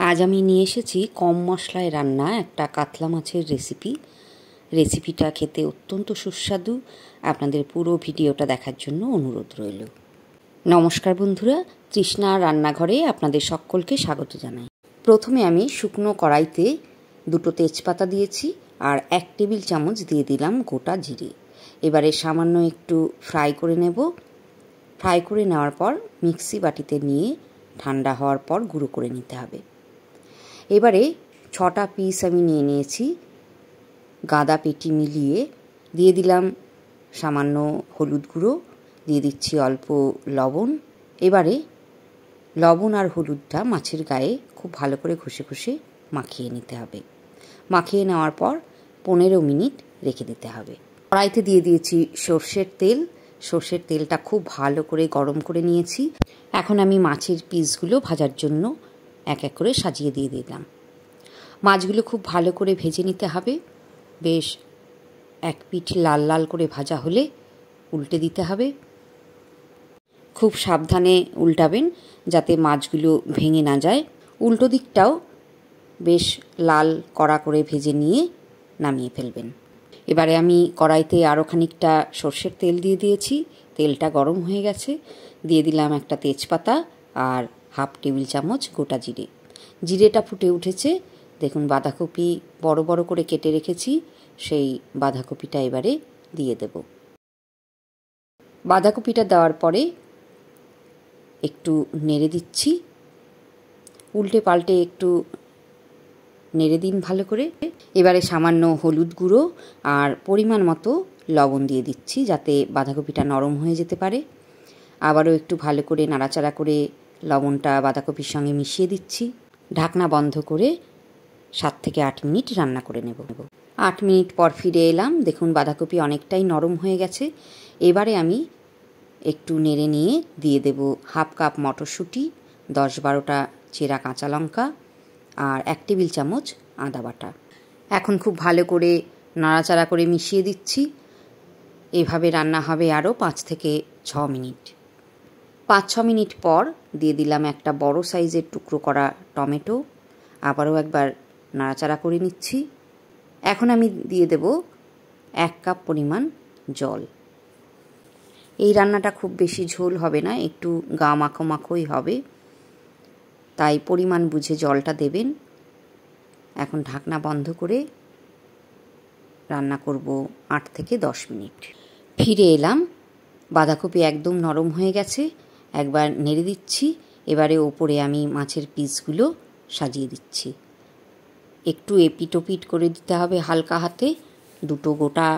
আজ আমি নিয়ে এসেছি কম মশলায় রান্না একটা কাতলা মাছের রেসিপিটা খেতে অত্যন্ত সুস্বাদু। আপনাদের পুরো ভিডিওটা দেখার জন্য অনুরোধ রইল। নমস্কার বন্ধুরা, তৃষ্ণা রান্নাঘরে আপনাদের সকলকে স্বাগত জানাই। প্রথমে আমি শুকনো কড়াইতে 2 তেজপাতা দিয়েছি আর 1 টেবিল চামচ দিয়ে দিলাম গোটা জিরে। এবারে সামান্য একটু ফ্রাই করে নেব। ফ্রাই করে নেওয়ার পর মিক্সি বাটিতে নিয়ে ঠান্ডা হওয়ার পর গুঁড়ো করে নিতে হবে। এবারে 6টা পিস আমি নিয়ে নিয়েছি গাদা পেটি মিলিয়ে। দিয়ে দিলাম সামান্য হলুদ গুঁড়ো, দিয়ে দিচ্ছি অল্প লবণ। এবারে লবণ আর হলুদটা মাছের গায়ে খুব ভালো করে ঘষে ঘষে মাখিয়ে নিতে হবে। মাখিয়ে নেওয়ার পর 15 মিনিট রেখে দিতে হবে। কড়াইতে দিয়ে দিয়েছি সর্ষের তেল। সর্ষের তেলটা খুব ভালো করে গরম করে নিয়েছি। এখন আমি মাছের পিসগুলো ভাজার জন্য এক এক করে সাজিয়ে দিয়ে দিলাম। মাছগুলো খুব ভালো করে ভেজে নিতে হবে। বেশ এক পিঠ লাল লাল করে ভাজা হলে উল্টে দিতে হবে। খুব সাবধানে উল্টাবেন যাতে মাছগুলো ভেঙে না যায়। উল্টো দিকটাও বেশ লাল কড়া করে ভেজে নিয়ে নামিয়ে ফেলবেন। এবারে আমি কড়াইতে আরও খানিকটা সর্ষের তেল দিয়ে দিয়েছি। তেলটা গরম হয়ে গেছে। দিয়ে দিলাম একটা তেজপাতা আর হাফ টেবিল চামচ গোটা জিরে। জিরেটা ফুটে উঠেছে। দেখুন বাঁধাকপি বড় বড় করে কেটে রেখেছি, সেই বাঁধাকপিটা এবারে দিয়ে দেব। বাঁধাকপিটা দেওয়ার পরে একটু নেড়ে দিচ্ছি। উল্টে পাল্টে একটু নেড়ে দিন ভালো করে। এবারে সামান্য হলুদ গুঁড়ো আর পরিমাণ মতো লবণ দিয়ে দিচ্ছি যাতে বাঁধাকপিটা নরম হয়ে যেতে পারে। আবারও একটু ভালো করে নাড়াচাড়া করে লবণটা বাঁধাকপির সঙ্গে মিশিয়ে দিচ্ছি। ঢাকনা বন্ধ করে 7 থেকে 8 মিনিট রান্না করে নেব। 8 মিনিট পর ফিরে এলাম। দেখুন বাঁধাকপি অনেকটাই নরম হয়ে গেছে। এবারে আমি একটু নেড়ে নিয়ে দিয়ে দেব হাফ কাপ মটরশুঁটি, 10-12টা চেরা কাঁচা লঙ্কা আর 1 টেবিল চামচ আদা বাটা। এখন খুব ভালো করে নাড়াচাড়া করে মিশিয়ে দিচ্ছি। এভাবে রান্না হবে আরও 5 থেকে 6 মিনিট। 5-6 মিনিট পর দিয়ে দিলাম একটা বড় সাইজের টুকরো করা টমেটো। আবারও একবার নাড়াচাড়া করে নিচ্ছি। এখন আমি দিয়ে দেব 1 কাপ পরিমাণ জল। এই রান্নাটা খুব বেশি ঝোল হবে না, একটু গা মাখো মাখোই হবে, তাই পরিমাণ বুঝে জলটা দেবেন। এখন ঢাকনা বন্ধ করে রান্না করব 8 থেকে 10 মিনিট। ফিরে এলাম। বাঁধাকপি একদম নরম হয়ে গেছে। একবার নেড়ে দিচ্ছি। এবারে ওপরে আমি মাছের পিসগুলো সাজিয়ে দিচ্ছি। একটু এপিট ওপিট করে দিতে হবে হালকা হাতে। 2 গোটা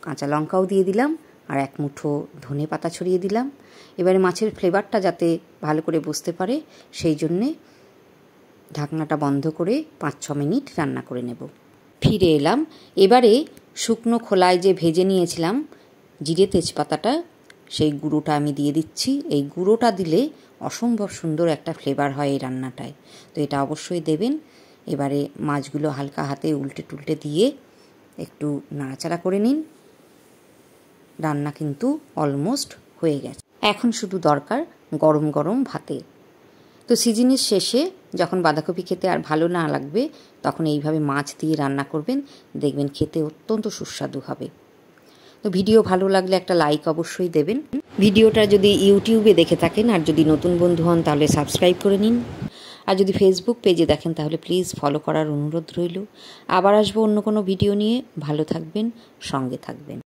কাঁচা লঙ্কাও দিয়ে দিলাম আর 1 মুঠো ধনে পাতা ছড়িয়ে দিলাম। এবারে মাছের ফ্লেভারটা যাতে ভালো করে বুঝতে পারে সেই জন্যে ঢাকনাটা বন্ধ করে 5-6 মিনিট রান্না করে নেব। ফিরে এলাম। এবারে শুকনো খোলায় যে ভেজে নিয়েছিলাম জিরে তেজপাতাটা, সেই গুঁড়োটা আমি দিয়ে দিচ্ছি। এই গুঁড়োটা দিলে অসম্ভব সুন্দর একটা ফ্লেভার হয় এই রান্নাটায়, তো এটা অবশ্যই দেবেন। এবারে মাছগুলো হালকা হাতে উল্টে টুলটে দিয়ে একটু নাড়াচাড়া করে নিন। রান্না কিন্তু অলমোস্ট হয়ে গেছে। এখন শুধু দরকার গরম গরম ভাতে। তো সিজনের শেষে যখন বাঁধাকপি খেতে আর ভালো না লাগবে তখন এইভাবে মাছ দিয়ে রান্না করবেন, দেখবেন খেতে অত্যন্ত সুস্বাদু হবে। তো ভিডিও ভালো লাগলে একটা লাইক অবশ্যই দেবেন। ভিডিওটা যদি ইউটিউবে দেখে থাকেন আর যদি নতুন বন্ধু হন তাহলে সাবস্ক্রাইব করে নিন। আর যদি ফেসবুক পেজে দেখেন তাহলে প্লিজ ফলো করার অনুরোধ রইল। আবার আসবো অন্য কোনো ভিডিও নিয়ে। ভালো থাকবেন, সঙ্গে থাকবেন।